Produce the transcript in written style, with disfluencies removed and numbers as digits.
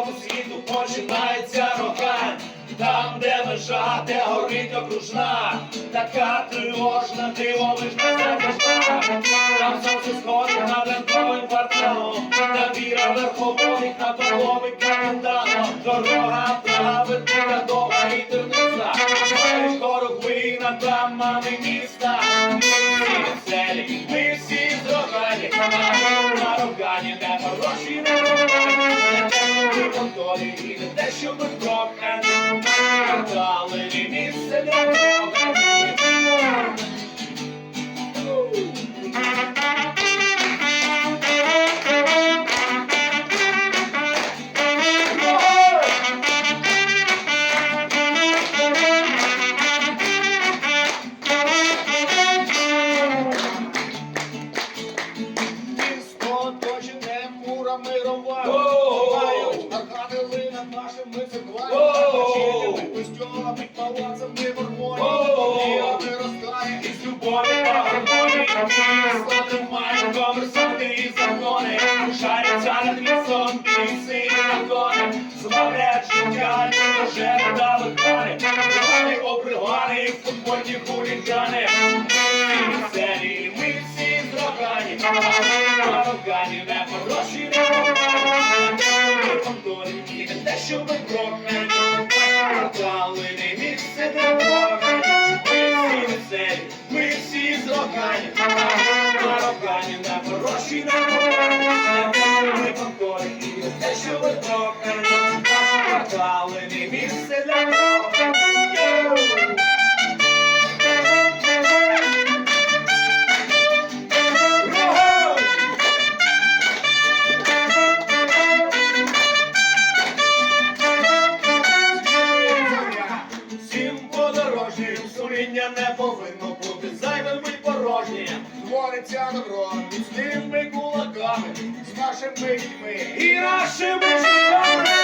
цьому світу починається рога. Там, де межа, де горить окружна, така тривожна, дивовижна затяжна. Там сонце сходить над ранковим кварталом, там віра верховодить над орловим капітаном. Дорога праведника довга і тернista, двері хорохви над брамами міста. Ми всі веселі, ми всі зрогані, на рогані не хороші, не рогані, не те, що ми конторі, і не те, що ми прохані. Квартали місце для коханих. Місто точене мурами ровають, аркадили над нашими церквами, костьолами, палацами в гармонії, виростає із любові та гармонії. Місто тримає комерсанти і закони, шаряться над лісом піси і закони, славлять життя, вже не дали хани, плани обригани, футбольні хулігани. Ми всі веселі, ми всі зрогані, на рогані не хороші, не рогані, не конторі, і не те, що ми прохані. Квартали не місце для кохані. Ми всі веселі, ми всі зрогані, на рогані не хороші, не рогані, не те, що ми конторі, і не те, що ми прохані. Квартали не місце для кохані. Сумління не повинно бути зайвим і порожнім. Твориться добро міцними кулаками, з нашими дітьми і нашими життями.